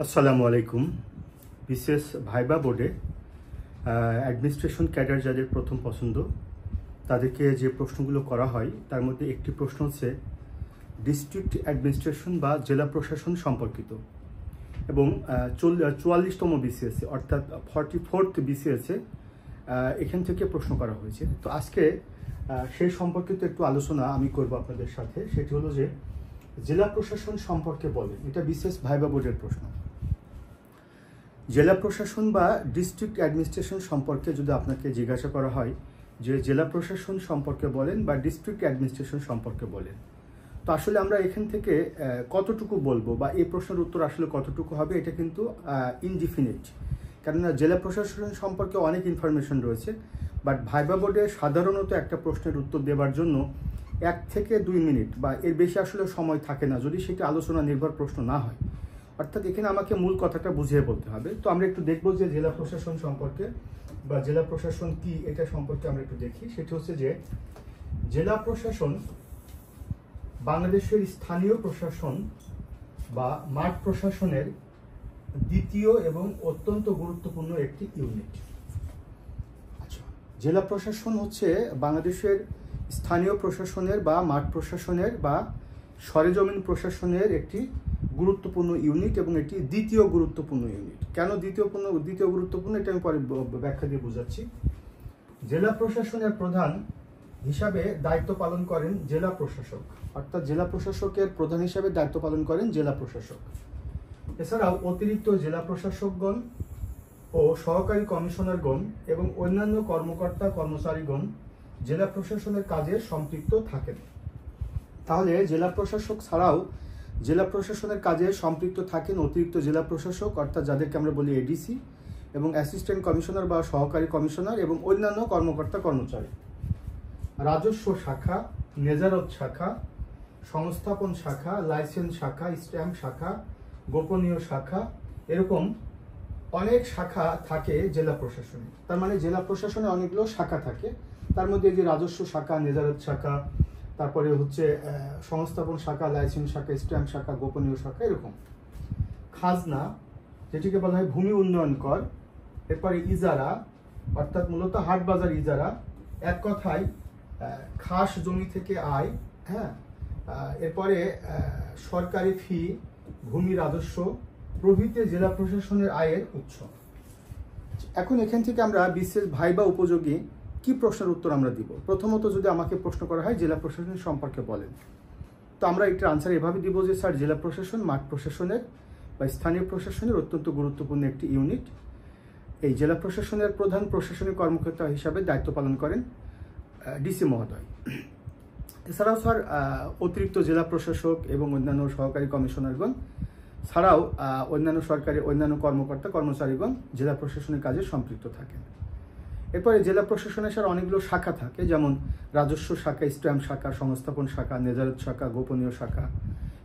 আসসালামু আলাইকুম। বিশেষ ভাইবা বোর্ডে অ্যাডমিনিস্ট্রেশন ক্যাডার যাদের প্রথম পছন্দ তাদেরকে যে প্রশ্নগুলো করা হয় তার মধ্যে একটি প্রশ্ন হচ্ছে ডিস্ট্রিক্ট অ্যাডমিনিস্ট্রেশন বা জেলা প্রশাসন সম্পর্কিত এবং 44তম বিসিএসে অর্থাৎ 44th বিসিএসে এখান থেকে প্রশ্ন করা হয়েছে। তো আজকে সেই সম্পর্কিত একটু আলোচনা আমি করব আপনাদের সাথে। সেটি হলো যে জেলা প্রশাসন সম্পর্কে বলেন, এটা বিশেষ ভাইবা বোর্ডের প্রশ্ন। জেলা প্রশাসন বা ডিস্ট্রিক্ট অ্যাডমিনিস্ট্রেশন সম্পর্কে যদি আপনাকে জিজ্ঞাসা করা হয় যে জেলা প্রশাসন সম্পর্কে বলেন বা ডিস্ট্রিক্ট অ্যাডমিনিস্ট্রেশন সম্পর্কে বলেন, তো আসলে আমরা এখান থেকে কতটুকু বলবো বা এই প্রশ্নের উত্তর আসলে কতটুকু হবে এটা কিন্তু ইনডিফিনিট, কেননা জেলা প্রশাসন সম্পর্কে অনেক ইনফরমেশন রয়েছে। বাট ভাইবা বোর্ডে সাধারণত একটা প্রশ্নের উত্তর দেওয়ার জন্য 1 থেকে 2 মিনিট বা এর বেশি আসলে সময় থাকে না, যদি সেটা আলোচনা নির্ভর প্রশ্ন না হয়। অর্থাৎ এখানে আমাকে মূল কথাটা বুঝিয়ে বলতে হবে। তো আমরা একটু দেখবো যে জেলা প্রশাসন সম্পর্কে বা জেলা প্রশাসন কি এটা সম্পর্কে আমরা একটু দেখি। সেটি হচ্ছে যে জেলা প্রশাসন বাংলাদেশের স্থানীয় প্রশাসন বা মাঠ প্রশাসনের দ্বিতীয় এবং অত্যন্ত গুরুত্বপূর্ণ একটি ইউনিট। আচ্ছা, জেলা প্রশাসন হচ্ছে বাংলাদেশের স্থানীয় প্রশাসনের বা মাঠ প্রশাসনের বা সরেজমিন প্রশাসনের একটি গুরুত্বপূর্ণ ইউনিট এবং এটি দ্বিতীয় গুরুত্বপূর্ণ ইউনিট। কেন দ্বিতীয় গুরুত্বপূর্ণ এটা আমি পরে ব্যাখ্যা দিয়ে বোঝাচ্ছি। জেলা প্রশাসনের প্রধান হিসাবে দায়িত্ব পালন করেন জেলা প্রশাসক, অর্থাৎ জেলা প্রশাসকের প্রধান হিসাবে দায়িত্ব পালন করেন জেলা প্রশাসক। এছাড়াও অতিরিক্ত জেলা প্রশাসকগণ ও সহকারী কমিশনারগণ এবং অন্যান্য কর্মকর্তা কর্মচারীগণ জেলা প্রশাসনের কাজে সম্পৃক্ত থাকেন। তাহলে জেলা প্রশাসক ছাড়াও জেলা প্রশাসনের কাজে সম্পৃক্ত থাকেন অতিরিক্ত জেলা প্রশাসক, অর্থাৎ যাদেরকে আমরা বলি এডিসি, এবং অ্যাসিস্ট্যান্ট কমিশনার বা সহকারী কমিশনার এবং অন্যান্য কর্মকর্তা কর্মচারী। রাজস্ব শাখা, নেজারত শাখা, সংস্থাপন শাখা, লাইসেন্স শাখা, স্ট্যাম্প শাখা, গোপনীয় শাখা, এরকম অনেক শাখা থাকে জেলা প্রশাসনে। তার মানে জেলা প্রশাসনে অনেকগুলো শাখা থাকে। তার মধ্যে যে রাজস্ব শাখা, নেজারত শাখা, তারপরে হচ্ছে সংস্থাপন শাখা, লাইসেন্স শাখা, স্ট্যাম্প শাখা, গোপনীয় শাখা, এরকম। খাজনা, যেটিকে বলা হয় ভূমি উন্নয়ন কর, এরপরে ইজারা, অর্থাৎ মূলত হাট বাজার ইজারা, এক কথায় খাস জমি থেকে আয়, হ্যাঁ, এরপরে সরকারি ফি, ভূমি রাজস্ব প্রভৃতি জেলা প্রশাসনের আয়ের উৎস। এখন এখান থেকে আমরা বিশেষ ভাইবা উপযোগী কি প্রশ্নের উত্তর আমরা দিব। প্রথমত যদি আমাকে প্রশ্ন করা হয় জেলা প্রশাসন সম্পর্কে বলেন, তো আমরা এটার আনসার এভাবে দিব যে স্যার, জেলা প্রশাসন মাঠ প্রশাসনের বা স্থানীয় প্রশাসনের অত্যন্ত গুরুত্বপূর্ণ একটি ইউনিট। এই জেলা প্রশাসনের প্রধান প্রশাসনিক কর্মকর্তা হিসাবে দায়িত্ব পালন করেন ডিসি মহোদয়। এছাড়াও স্যার অতিরিক্ত জেলা প্রশাসক এবং অন্যান্য সহকারী কমিশনারগণ ছাড়াও অন্যান্য কর্মকর্তা কর্মচারীগণ জেলা প্রশাসনের কাজে সম্পৃক্ত থাকেন। এরপরে জেলা প্রশাসনের স্যার অনেকগুলো শাখা থাকে, যেমন রাজস্ব শাখা, স্ট্যাম্প শাখা, সংস্থাপন শাখা, নেজারত শাখা, গোপনীয় শাখা,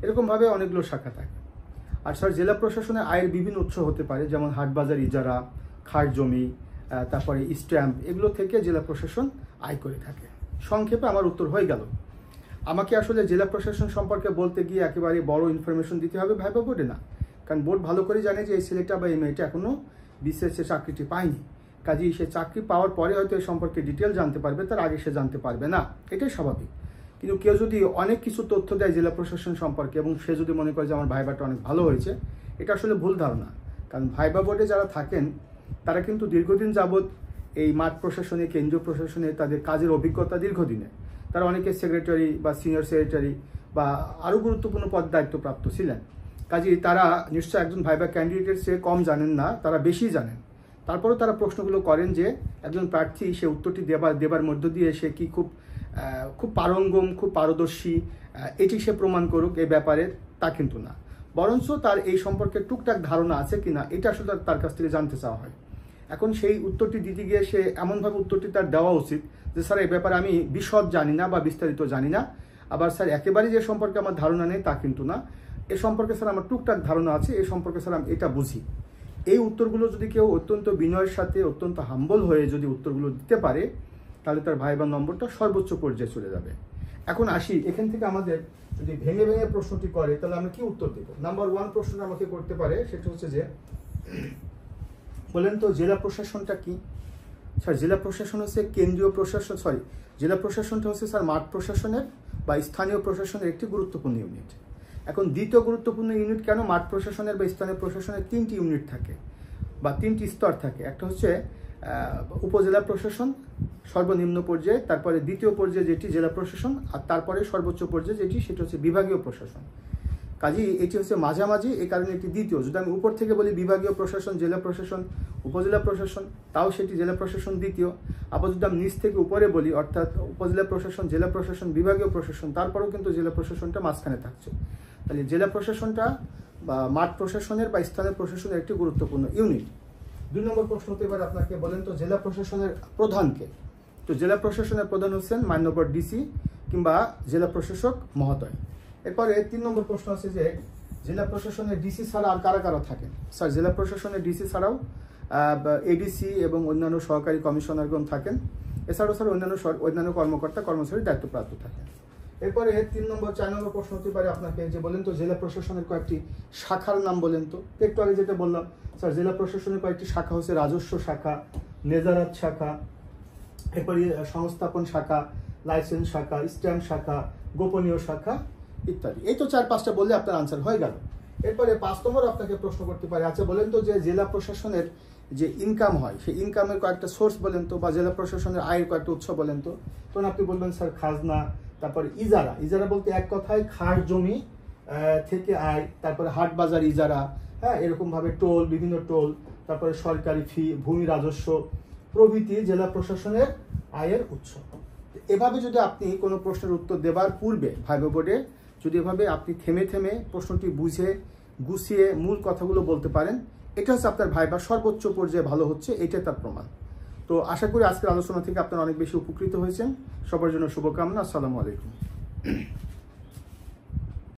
এরকমভাবে অনেকগুলো শাখা থাকে। আর স্যার জেলা প্রশাসনের আয়ের বিভিন্ন উৎস হতে পারে, যেমন হাট বাজার ইজারা, খাস জমি, তারপরে স্ট্যাম্প, এগুলো থেকে জেলা প্রশাসন আয় করে থাকে। সংক্ষেপে আমার উত্তর হয়ে গেল। আমাকে আসলে জেলা প্রশাসন সম্পর্কে বলতে গিয়ে একেবারে বড় ইনফরমেশন দিতে হবে ভাইবা বোর্ডে না, কারণ বোর্ড ভালো করে জানে যে এই ছেলেটা বা এই মেয়েটা এখনো বিশেষ চাকরিটি পায়নি। কাজেই সে চাকরি পাওয়ার পরে হয়তো এই সম্পর্কে ডিটেল জানতে পারবে, তার আগে সে জানতে পারবে না, এটাই স্বাভাবিক। কিন্তু কেউ যদি অনেক কিছু তথ্য দেয় জেলা প্রশাসন সম্পর্কে এবং সে যদি মনে করে যে আমার ভাইবাটা অনেক ভালো হয়েছে, এটা আসলে ভুল ধারণা। কারণ ভাইবা বোর্ডে যারা থাকেন তারা কিন্তু দীর্ঘদিন যাবৎ এই মাঠ প্রশাসনে, কেন্দ্রীয় প্রশাসনে তাদের কাজের অভিজ্ঞতা দীর্ঘদিনে। তারা অনেকে সেক্রেটারি বা সিনিয়র সেক্রেটারি বা আরও গুরুত্বপূর্ণ পদ দায়িত্বপ্রাপ্ত ছিলেন। কাজেই তারা নিশ্চয় একজন ভাইবা ক্যান্ডিডেটের চেয়ে কম জানেন না, তারা বেশি জানেন। তারপরেও তারা প্রশ্নগুলো করেন যে একজন প্রার্থী সে উত্তরটি দেবার মধ্য দিয়ে সে কি খুব পারঙ্গম, খুব পারদর্শী, এটি সে প্রমাণ করুক এই ব্যাপারে, তা কিন্তু না। বরঞ্চ তার এই সম্পর্কে টুকটাক ধারণা আছে কিনা এটা আসলে তার কাছ থেকে জানতে চাওয়া হয়। এখন সেই উত্তরটি দিতে গিয়ে সে এমনভাবে উত্তরটি তার দেওয়া উচিত যে স্যার এই ব্যাপারে আমি বিশদ জানি না বা বিস্তারিত জানি না, আবার স্যার একেবারেই যে সম্পর্কে আমার ধারণা নেই তা কিন্তু না, এ সম্পর্কে স্যার আমার টুকটাক ধারণা আছে, এই সম্পর্কে স্যার আমি এটা বুঝি। এই উত্তরগুলো যদি কেউ অত্যন্ত বিনয়ের সাথে, অত্যন্ত হাম্বল হয়ে যদি উত্তরগুলো দিতে পারে, তাহলে তার ভাইবা নম্বরটা সর্বোচ্চ পর্যায়ে চলে যাবে। এখন আসি, এখান থেকে আমাদের যদি ভেঙে ভেঙে প্রশ্নটি করে তাহলে আমরা কি উত্তর দেব? নাম্বার 1 প্রশ্ন আমাকে করতে পারে, সেটা হচ্ছে যে বলেন তো জেলা প্রশাসনটা কি? স্যার জেলা প্রশাসন হচ্ছে কেন্দ্রীয় প্রশাসন, জেলা প্রশাসনটা হচ্ছে স্যার মাঠ প্রশাসনের বা স্থানীয় প্রশাসনের একটি গুরুত্বপূর্ণ ইউনিট। এখন দ্বিতীয় গুরুত্বপূর্ণ ইউনিট কেন? মাঠ প্রশাসনের বা স্থানীয় প্রশাসনের 3টি ইউনিট থাকে বা 3টি স্তর থাকে। একটা হচ্ছে উপজেলা প্রশাসন সর্বনিম্ন পর্যায়ে, তারপরে দ্বিতীয় পর্যায়ে যেটি জেলা প্রশাসন, আর তারপরে সর্বোচ্চ পর্যায়ে যেটি সেটা হচ্ছে বিভাগীয় প্রশাসন। কাজেই এটি হচ্ছে মাঝামাঝি, এই কারণে এটি দ্বিতীয়। যদি আমি উপর থেকে বলি বিভাগীয় প্রশাসন, জেলা প্রশাসন, উপজেলা প্রশাসন, তাও সেটি জেলা প্রশাসন দ্বিতীয়। আবার যদি আমি নিচ থেকে উপরে বলি, অর্থাৎ উপজেলা প্রশাসন, জেলা প্রশাসন, বিভাগীয় প্রশাসন, তারপরেও কিন্তু জেলা প্রশাসনটা মাঝখানে থাকছে। তাহলে জেলা প্রশাসনটা বা মাঠ প্রশাসনের বা স্থানীয় প্রশাসনের একটি গুরুত্বপূর্ণ ইউনিট। 2 নম্বর প্রশ্ন হতে পারে আপনাকে, বলেন তো জেলা প্রশাসনের প্রধানকে? তো জেলা প্রশাসনের প্রধান হচ্ছেন মান্যবর ডিসি কিংবা জেলা প্রশাসক মহোদয়। এরপরে 3 নম্বর প্রশ্ন আছে যে জেলা প্রশাসনের ডিসি ছাড়া আর কারা কারা থাকেন? স্যার জেলা প্রশাসনের ডিসি ছাড়াও এডিসি এবং অন্যান্য সহকারী কমিশনারগণ থাকেন। এছাড়াও স্যার অন্যান্য কর্মকর্তা কর্মচারী দায়িত্বপ্রাপ্ত থাকেন। এরপরে 4 নম্বর প্রশ্ন হতে পারে আপনাকে যে বলেন তো জেলা প্রশাসনের কয়েকটি শাখার নাম বলেন তো? একটু আগে যেটা বললাম স্যার, জেলা প্রশাসনের কয়েকটি শাখা হচ্ছে রাজস্ব শাখা, নেজারাত শাখা, এরপরে সংস্থাপন শাখা, লাইসেন্স শাখা, স্ট্যাম্প শাখা, গোপনীয় শাখা ইত্যাদি। এই তো 4-5টা বললে আপনার আনসার হয়ে গেল। এরপরে 5 নম্বর আপনাকে প্রশ্ন করতে পারে, আচ্ছা বলেন তো যে জেলা প্রশাসনের যে ইনকাম হয় সেই ইনকামের কয়েকটা সোর্স বলেন তো, বা জেলা প্রশাসনের আয়ের কয়েকটা উৎস বলেন তো? তখন আপনি বলবেন স্যার খাজনা, তারপরে ইজারা। ইজারা বলতে এক কথায় খাস জমি থেকে আয়, তারপরে হাট বাজার ইজারা, হ্যাঁ, এরকমভাবে টোল, বিভিন্ন টোল, তারপরে সরকারি ফি, ভূমি রাজস্ব প্রভৃতি জেলা প্রশাসনের আয়ের উৎস। এভাবে যদি আপনি কোনো প্রশ্নের উত্তর দেবার পূর্বে ভাইবা বোর্ডে যদি এভাবে আপনি থেমে থেমে প্রশ্নটি বুঝে গুছিয়ে মূল কথাগুলো বলতে পারেন, এটা হচ্ছে আপনার ভাইবা সর্বোচ্চ পর্যায়ে ভালো হচ্ছে, এটা তার প্রমাণ। তো আশা করি আজকের আলোচনা থেকে আপনারা অনেক বেশি উপকৃত হয়েছেন। সবার জন্য শুভকামনা। আসসালামু আলাইকুম।